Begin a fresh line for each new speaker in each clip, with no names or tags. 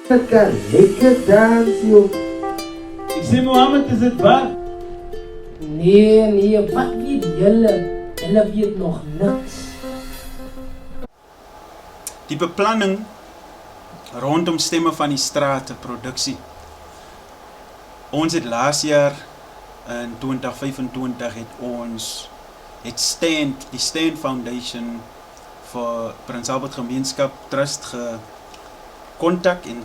Kan lekker dans, joh.
Ik zie Mohammed, is het waar?
Nee, wat weet julle? Julle weet nog niks.
Die beplanning rondom Stemme van die Strate produksie. Ons het laas jaar in 2025 het ons die Stand Foundation vir Prins Albert Gemeenskap Trust gekontak en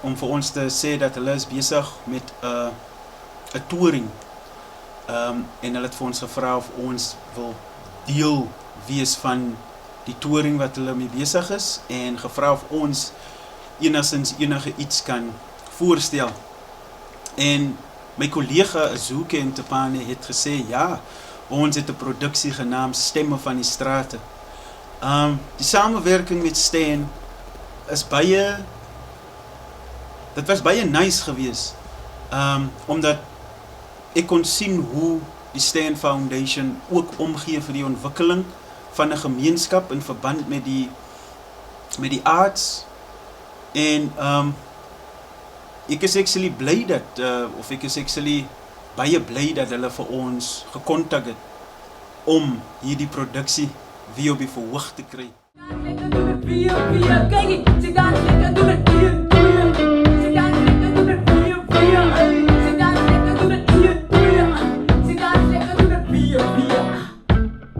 om vir ons te sê dat hulle is besig met 'n touring. En hulle het vir ons gevra of ons wil deel wees van die touring wat hulle mee besig is en gevra of ons enige iets kan voorstel. En my kollega Azuke Ntapane het gesê, ja, ons het 'n produksie genaamd Stemme van die Strate. Die samewerking met Stan is dit was baie nice geweest, omdat ek kon sien hoe die Stan Foundation ook omgee vir die ontwikkeling van 'n gemeenskap in verband met die arts. En ek is actually bly dat, ek is actually baie bly dat hulle vir ons gekontak het om hierdie produksie weer op die verhoog te kry.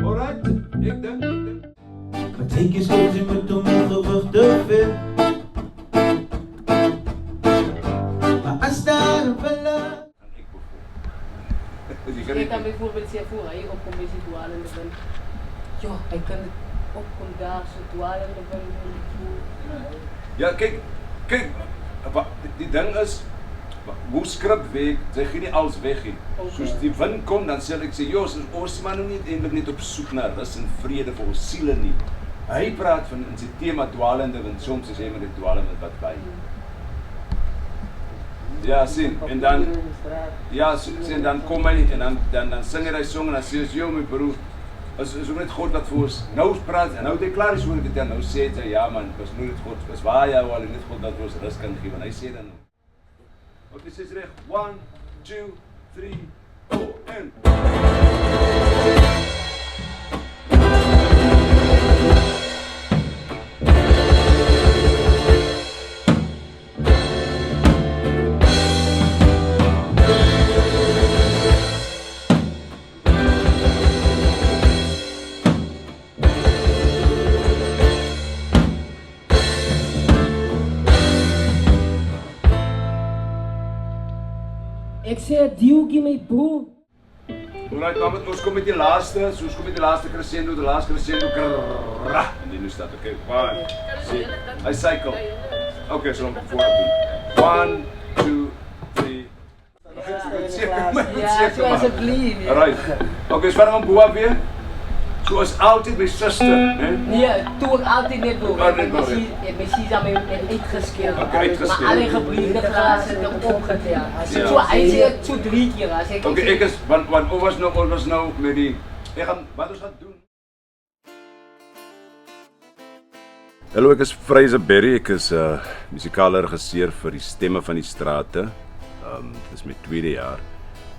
Alright, ik denk. Maar take je schoot in met om een gewicht te veel. Maar als daar een bella.
Je kan bijvoorbeeld zeggen voor hij op commissie douane ben. Ja, hij kan het op vandaag zo douane ben.
Ja, kijk, die ding is, hoe skrip werk, sy gee nie alles weg nie. Soos die wind kom, dan sê ek sê, ons is maar nou nie eintlik net op soek na rus en vrede vir ons siele nie. Hy praat van in sy tema dwalende wind, soms is hy met die dwalende wind wat by. Ja, sien, en dan, ja, sien, dan kom hy, en dan sing hy song, en dan sê hy, my broer, is ook net God wat vir ons nou praat, en nou het hy klaar is oor dit, en nou sê hy, ja man, is nou net God, is waar jy al, net God dat vir ons rus kan gee, want hy sê dan nou. Oké, sê reg, 1, 2, 3, 4, en...
Ik zei, duwgie my bro.
Alright, nou ons kom met die laaste, so ons kom met die laaste crescendo, en die nu staat, oké, 1, sien, hy cycle. Oké, so om vooruit doen. 1, 2, 3.
Ja, so asseblief.
Alright, oké, so verder aan Boa weer. Zoals altijd mijn zuster, hè?
Nee, toen ook altijd net door. Misschien aan mij uitgescheeld. Maar alle gebruikte glazen erop opgeteld. Zo, hij zegt zo 3 keer.
Oké, ik is, want wat was nou met die... Wat is dat doen? Hallo, ek is Fraser Berry, ek is musikale regisseur vir die Stemme van die Strate. Dit is my 2de jaar.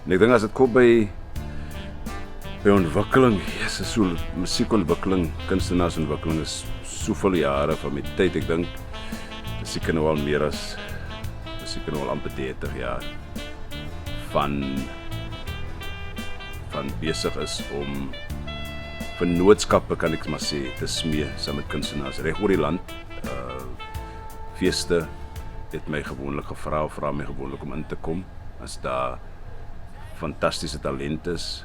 En ek dink as dit kom by ontwikkeling, Jesus, so musiekontwikkeling, kunstenaarsontwikkeling is soveel jare van my tyd. Ek dink dis seker nou al meer as seker nou al amper 30 jaar van besig is om vennootskappe, kan ek maar sê, te smee saam met kunstenaars reg oor die land. Feeste het my gewoonlik gevra my gewoonlik om in te kom as daar fantastiese talent is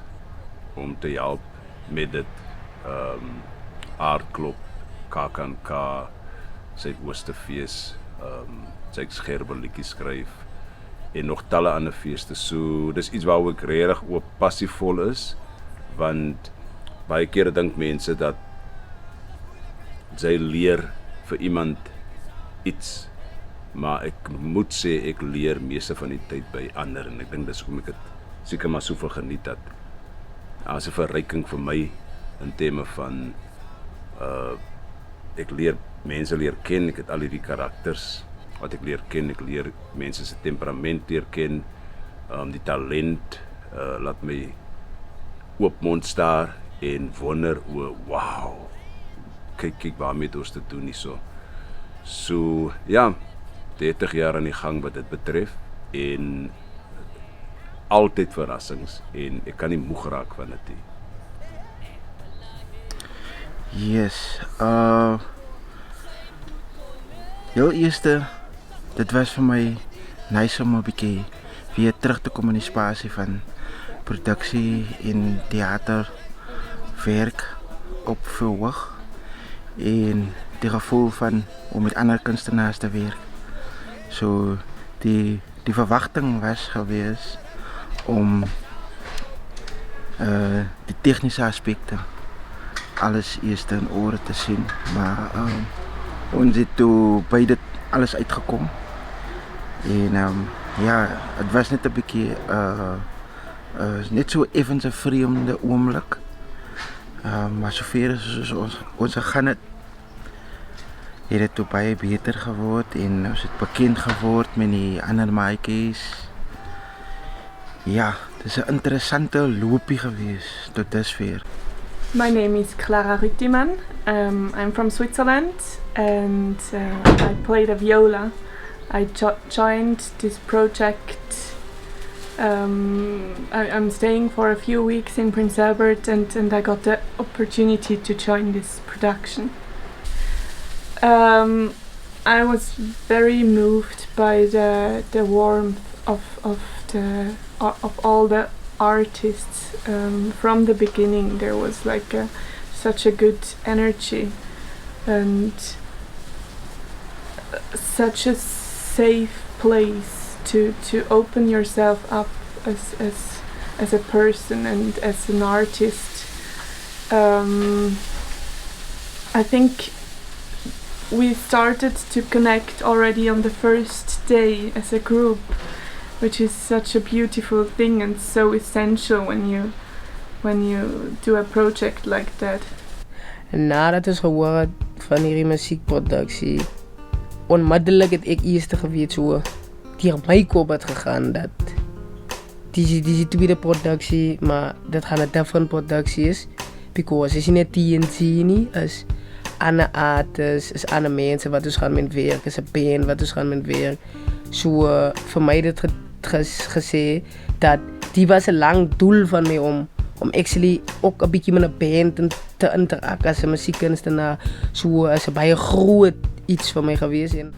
om te help met dit. Aardklop, KAKNK, Suidoostefees, sy scherpe liedjies skryf en nog talle ander feeste. So dis iets waar ek regtig oop passievol is, want baie kere dink mense dat sy leer vir iemand iets, maar ek moet sê ek leer meeste van die tyd by ander, en ek dink dis hoekom ek het seker maar soveel geniet dat as 'n verryking vir my in terme van ek leer mense leer ken, ek het al hierdie karakters wat ek leer ken. Ek leer mense se temperament leer ken, die talent laat my oop mond staar en wonder oor wow. Kyk waarmee dit ons te doen hierso. So ja, 30 jaar aan die gang wat dit betref en altyd verrassings en ek kan nie moeg raak van dit nie.
Yes, heel eerste, dit was vir my nice om 'n bietjie weer terug te kom in die spasie van produksie en theaterwerk op verhoog en die gevoel van om met ander kunstenaars te werk. So die verwagting was gewees om die tegnische aspekte alles eerst in orde te sien, maar ons het toe by dit alles uitgekom en ja, het was net 'n bietjie net so effens 'n vreemde oomblik, maar sover as ons gegaan het dit toe baie beter geword en ons het bekend geword met die ander maatjies. Ja, het is 'n interessante loopie gewees tot dusver.
My name is Clara Rüttimann. I'm from Switzerland and I play the viola. I joined this project. I'm staying for a few weeks in Prince Albert and I got the opportunity to join this production. I was very moved by the warmth of all the artists. From the beginning there was like such a good energy and such a safe place to open yourself up as a person and as an artist. I think we started to connect already on the first day as a group, which is such a beautiful thing and so essential when you do a project like that.
Nadat ons gehoor het van hierdie musiekproduksie, onmiddellik het ek eers geweet so deur my kop het gegaan dat die tweede produksie, maar dit gaan 'n different produksie is, because is nie TNT nie, is ander artists, is ander mense wat ons gaan met werk, is 'n band wat ons gaan met werk. So vir my dit gesê dat die was 'n lang doel van my om actually ook 'n bietjie met 'n band te interact as 'n musiekkunstenaar. So is 'n baie groot iets vir my gewees en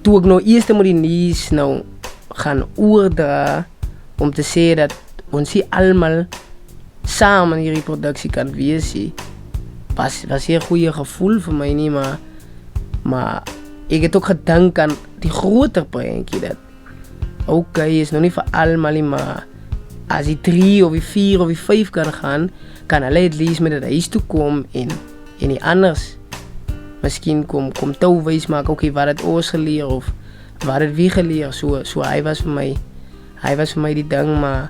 toe ek nou eers moet die nuus nou gaan oordra om te sê dat ons hier almal saam in hierdie produksie kan wees, was hier 'n goeie gevoel vir my nie, maar ek het ook gedink aan die groter prentjie dat okay, is nou nie vir almal nie, maar as die 3 of die 4 of die 5 kan gaan, kan hulle at least met dit huis toe kom en die anders miskien kom toe wys maak, okay, wat het ons geleer of wat het wie geleer, so hy was vir my die ding, maar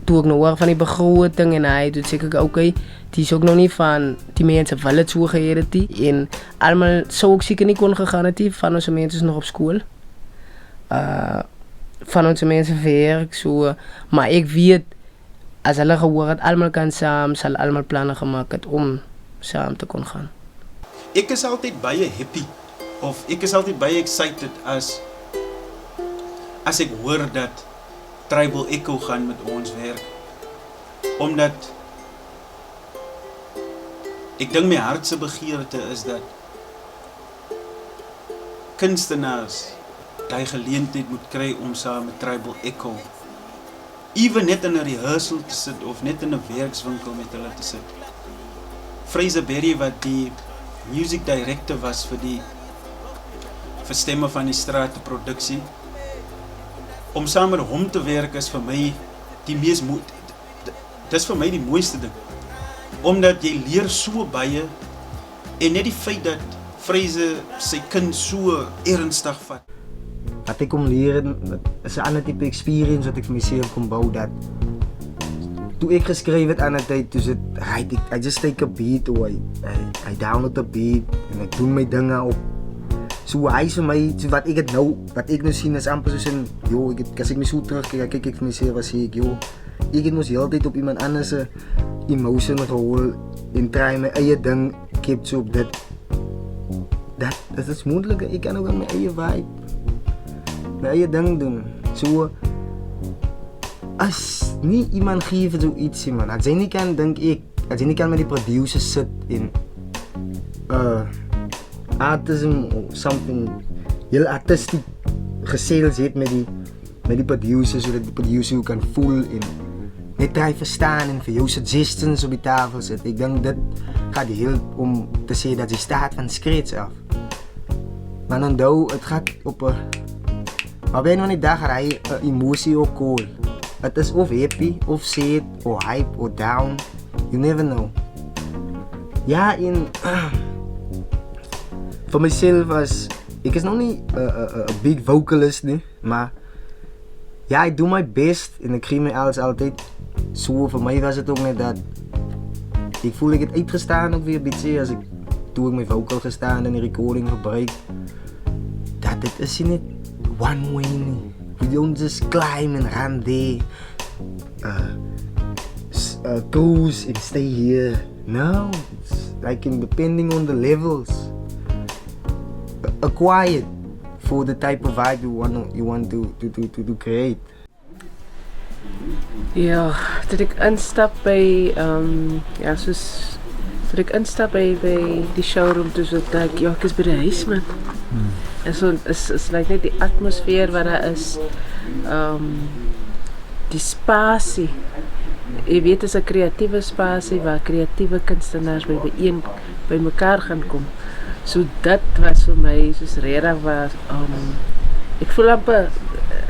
toe ek nou hoor van die begroting en hy het sê ek okay, die is ook nog nie van die mense wil het so gehad het nie, en almal sou ook seker nie kon gegaan het nie, van ons mense is nog op skool, van ons mense werk, so, maar ek weet, as hulle gehoor het, almal kan saam, sal almal planne gemaak het om saam te kon gaan.
Ek is altyd baie happy, of ek is altyd baie excited as ek hoor dat Tribal Echo gaan met ons werk, omdat ek dink my hartse begeerte is dat kunstenaars die geleentheid moet kry om saam met Tribal Echo even net in 'n rehearsal te sit of net in 'n werkswinkel met hulle te sit. Fraser Berry wat die music director was vir Stemme van die Straat produksie, om saam met hom te werk is vir my dis vir my die mooiste ding, omdat jy leer so baie en net die feit dat Fraser sy kind so ernstig vat.
Wat ek kom leer is 'n ander tipe experience wat ek vir myself kom bou, dat toe ek geskryf het aan 'n tyd, toe sit I just take a beat away, I download a beat en ek doen my dinge op So hy is vir my, so wat ek nou sien is amper soos in, as ek my so terugkyk, kyk ek vir myself as ek, ek het mos heeltyd op iemand anders se emotion gerol en try my eie ding capture op dit. Dat is moeilik, ek kan ook aan my eie vibe, my eie ding doen. So, as nie iemand gee vir so ietsie man, as jy nie kan, dink ek, as jy nie kan met die producer sit en artism or something heel artistiek gesels het met die producer, sodat die producer kan voel en net try verstaan en vir jou suggestions op die tafel sit. Ek dink dit gaat heel om te sê dat jy staat van scratch af. Maar onthou, het gaat op maar by nou die dag gaat hy emosie ook kool. Het is of happy, of sad, of hype, of down. You never know. Ja, en vir myself as, ek is nog nie big vocalist nie, maar ja, ek doe my best en ek gee my alles altyd. So vir my was het ook net dat ek voel ek het uitgestaan ook weer beetje as ek toe ek my vocal gestaan en die recording gebruik. Dat dit is nie one way nie. We don't just climb and run there, cruise and stay here. No, it's like depending on the levels. Acquired for the type of vibe you want to create.
Ja, toe ek instap by toe ek instap by die showroom, toe so ek is by die huis man. En so is like net die atmosfeer wat daar is, die spasie. Jy weet, is 'n kreatiewe spasie waar kreatiewe kunstenaars by mekaar gaan kom. So dit was vir my soos regtig was, ek voel amper,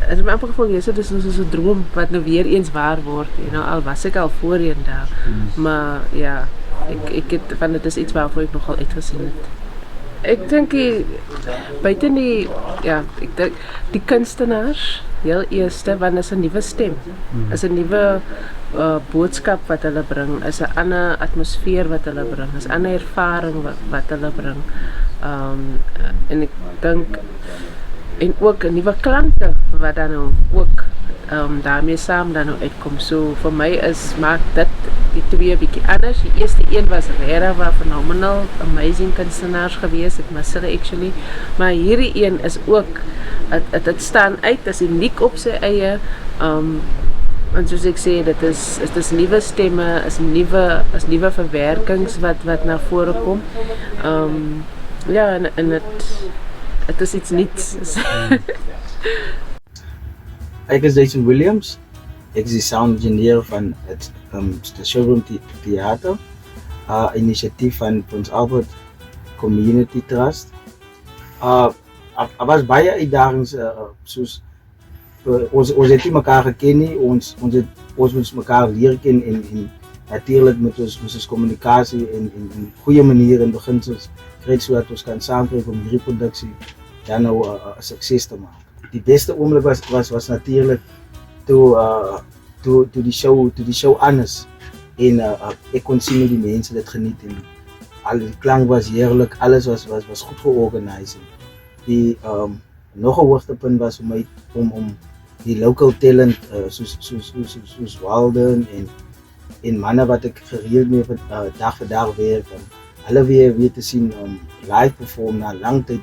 het my amper gevoel, dit is soos 'n droom wat nou weer eens waar word, al was ek al voorheen daar, maar ja, ek het van dit is iets waarvoor ek nogal uitgesien het. Ek dink buiten die kunstenaars, heel eerste, want is 'n nuwe stem, is 'n nuwe boodskap wat hulle bring, is 'n ander atmosfeer wat hulle bring, is 'n ander ervaring wat hulle bring, en ek dink, en ook 'n nuwe klanke wat dan nou ook daarmee saam dan nou uitkom. So vir my maak dit die twee bietjie anders. Die eerste een was regtig phenomenal, amazing kunstenaars gewees, ek must say actually, maar hierdie een is ook, het staan uit, is uniek op sy eie, en soos ek sê, dit is nuwe stemme, is nuwe verwerkings wat na vore kom, ja, en het is iets niets.
Ek is Jason Williams, ek is die sound engineer van het Showroom Theater, initiatief van Prins Albert Community Trust. Was baie uitdagings, soos ons het nie mekaar geken nie, ons moes mekaar leer ken en natuurlijk met ons kommunikasie en goeie manier en beginsels kry sodat ons kan saamkry om hierdie produksie dan nou 'n sukses te maak. Die beste oomblik was natuurlijk toe die show aan is en ek kon sien hoe die mense dit geniet en al die klank was heerlik, alles was goed georganiseerd. Die nog 'n hoogtepunt was vir my om die local talent soos Walden en manne wat ek gereeld mee dag vir dag werk, hulle weer te sien live perform na lang tyd.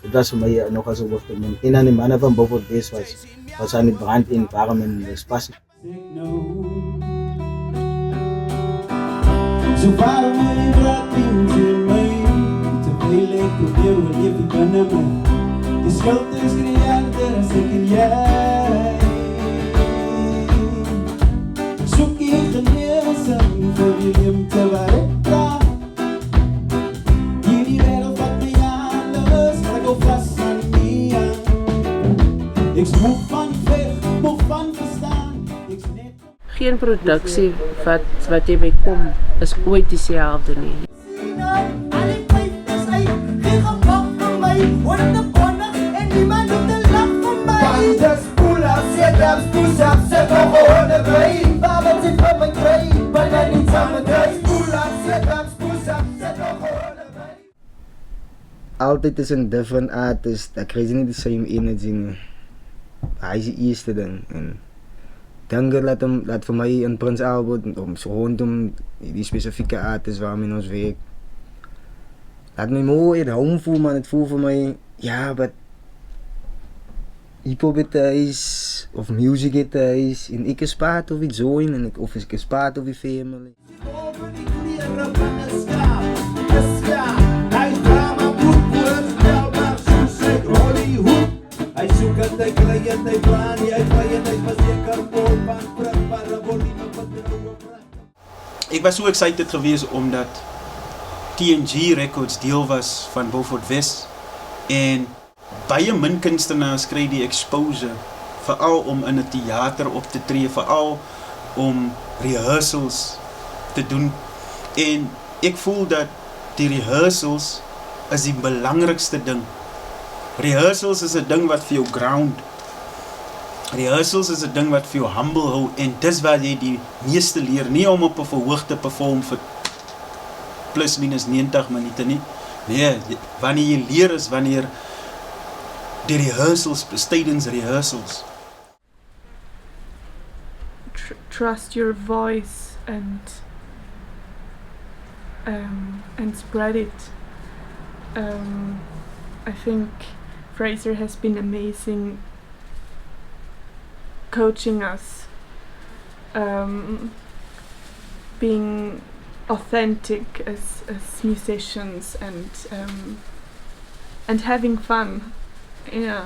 Dit was vir my nog as 'n hoogtepunt. En dan die manne van Beaufort West was aan die brand en warm en spasie.
So waarom jy praat teen my, terwyl ek probeer oorleef die binne my. Die skuld is greater as ek en jy. Soek jy geneesing vir die leemte waar ek praat. Hierdie wêreld wat my alles, maar ek hou vas aan die aan. Ek's moeg van weg, moeg van verstaan. Ek's net
Geen produksie wat jy by kom is ooit dieselfde nie.
altyd tussen different artists, dan krijg je niet de same energy nie. Hij is de eerste ding. En denk dat voor mij een Prins Albert, rondom die specifieke artist waarmee ons werkt, laat me mooi het home voelen, man. Het voelt voor mij, ja, wat hip-hop het is, of music het is, en ik is part of iets zo in, of ik is part of die family.
Ik was so excited geweest omdat TNG Records deel was van Beaufort West en baie min kunstenaars kry die exposure, veral om in 'n teater op te tree, veral om rehearsals te doen. En ek voel dat die rehearsals is die belangrikste ding. Rehearsals is 'n ding wat vir jou ground. Rehearsals is 'n ding wat vir jou humble hou en dis waar jy die meeste leer, nie om op 'n verhoog te perform vir plus minus 90 minute nie. Nee, wanneer jy leer is wanneer die rehearsals, tydens rehearsals.
Trust your voice and spread it. I think Fraser has been amazing coaching us, being authentic as musicians and having fun. Yeah.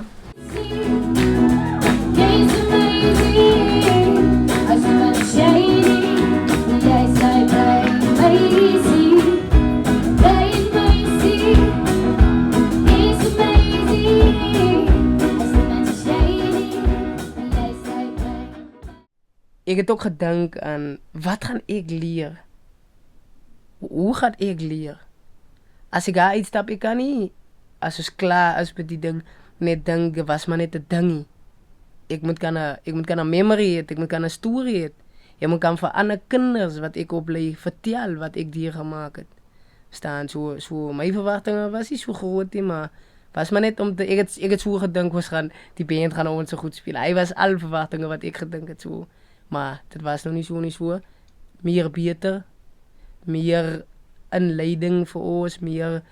Ik heb ook gedink aan, wat gaan ik leren? Hoe ga ik leren? Als ik ga uitstap, ik kan niet. Als het klaar is met die ding, net denken, was maar net het ding. Ik moet kan memory het, ik moet kan een story het. Je moet kan voor andere kinders wat ik opleid vertel, wat ik die gemaakt heb. Staan zo, mijn verwachtingen was niet zo groot, maar was maar net om te, ik het zo gedink was gaan, die band gaan ons zo goed spelen. Hij was alle verwachtingen wat ik gedink het zo. Maar dat was nog niet zo. Meer beter, meer inleiding voor ons, meer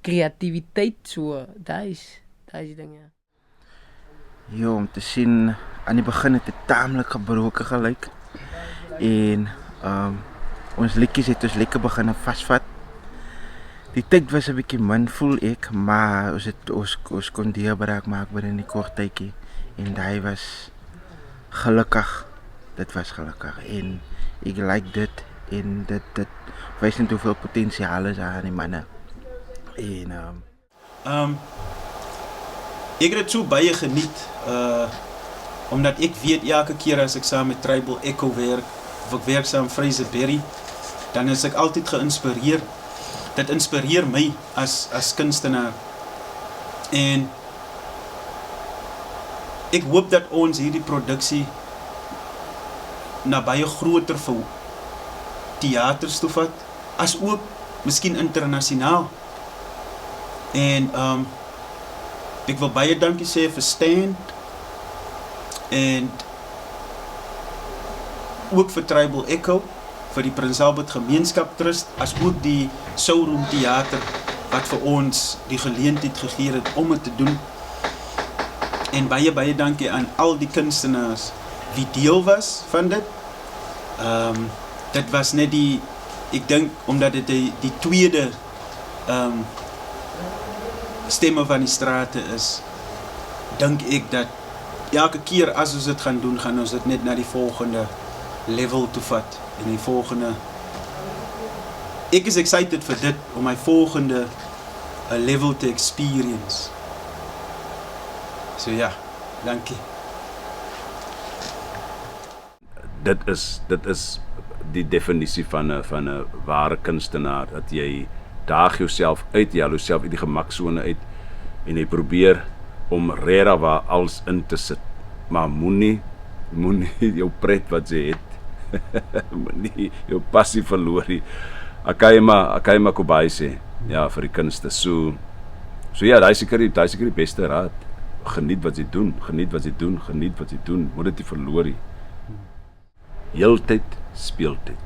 creativiteit zo. Dat is die ding, ja.
Jo, om te zien, aan die begin het tamelijk gebroken gelijk. En ons liedjes het ons lekker beginnen vastvat. Die tijd was een beetje min, voel ik, maar ons kon deurbraak maken binnen die kort tijdje. En dat was gelukkig. Dat was gelukkig. En ik like dit. En dit wijst niet hoeveel potentiaal is aan die mannen. En
ek het dit so baie geniet, omdat ek weet elke keer as ek saam met Tribal Echo werk, of ek werk saam met Fraser Berry, dan is ek altyd geïnspireer. Dit inspireer my as kunstenaar. En ek hoop dat ons hierdie produksie na baie groter vir theaters toe vat, as ook miskien internasionaal. En ek wil baie dankie sê vir Stand en ook vir Tribal Echo, vir die Prins Albert Gemeenskap Trust, as ook die Showroom Theater wat vir ons die geleentheid gegee het om dit te doen. En baie dankie aan al die kunstenaars wie deel was van dit. Dit was net die, ek dink omdat dit die tweede stemme van die strate is, dink ek dat elke keer as ons dit gaan doen, gaan ons dit net na die volgende level toe vat. En die volgende, ek is excited vir dit, om my volgende level te experience. So ja, dankie.
Dit is die definisie van 'n ware kunstenaar, dat jy daag jouself uit, jy haal jouself uit die gemaksone uit en jy probeer om regtig waar alles in te sit. Maar moenie jou pret wat jy het, moenie jou passie verloor nie. Akaima Kubai sê, ja, vir die kunste. So So ja, daai seker die beste raad. Geniet wat jy doen, geniet wat jy doen, geniet wat jy doen. Moet dit nie verloor nie. Heeltyd speeltyd.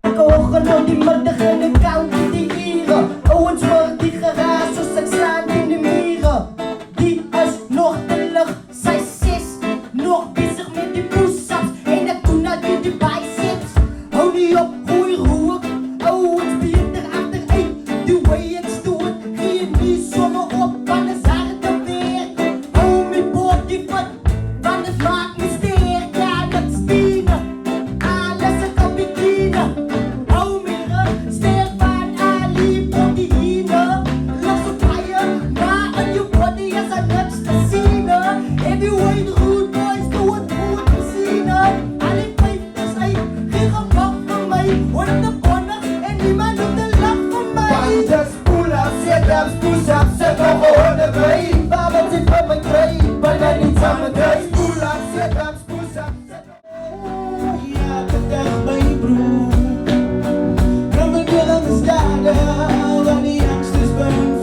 Ogen op die middag in de kou met die vieren. Ouwens wordt die geraas soos ek slaan in die mieren. Die is nog te licht, sy 6. Nog bezig met die push-ups en ek doen al die biceps. Hou nie op, gooi roer. Ouwens beter achteruit, die way ek stoot. Geen nie sommer op, want is harde werk. Hou my body fit, want het maakt me sterk. Ja, dat stieren, alles ek op bikine. Push-ups, set nog een erbij. Waar wat zit van mijn kruid? Bij mij niet samen thuis. Pull-ups, sit-ups, push-ups, ja, dat echt mijn broer. Probeer de stade, want die angst is bij hun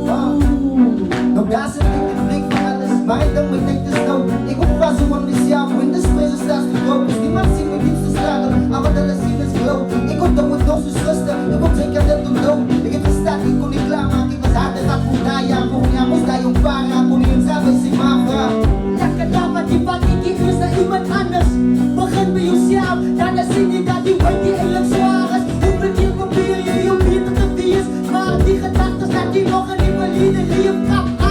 vrouw. Nog daar zit ik in blik van alles, maar dan moet ik te snel. Ik hoef pas zo aan de sjaam, in de spelen staat te groot. Dus niemand ziet me diepste straten, maar wat alles zien is groot. Ik hoop dat moet nog zo rusten, ik hoop zeker dat het dood. Ik heb gestaan, ik kon niet klaarmaken, ik was hard en dat moet daar, ja, moest daar jong para, kon niet eens hebben, zie maar vraag. Lekker dan, wat die is naar iemand anders. Begin bij jezelf, dan zie je dat die wordt die eerlijk zwaar is. Hoeveel keer probeer je om beter te wees, maar die gedachten dat die nog een invalide leeftrap.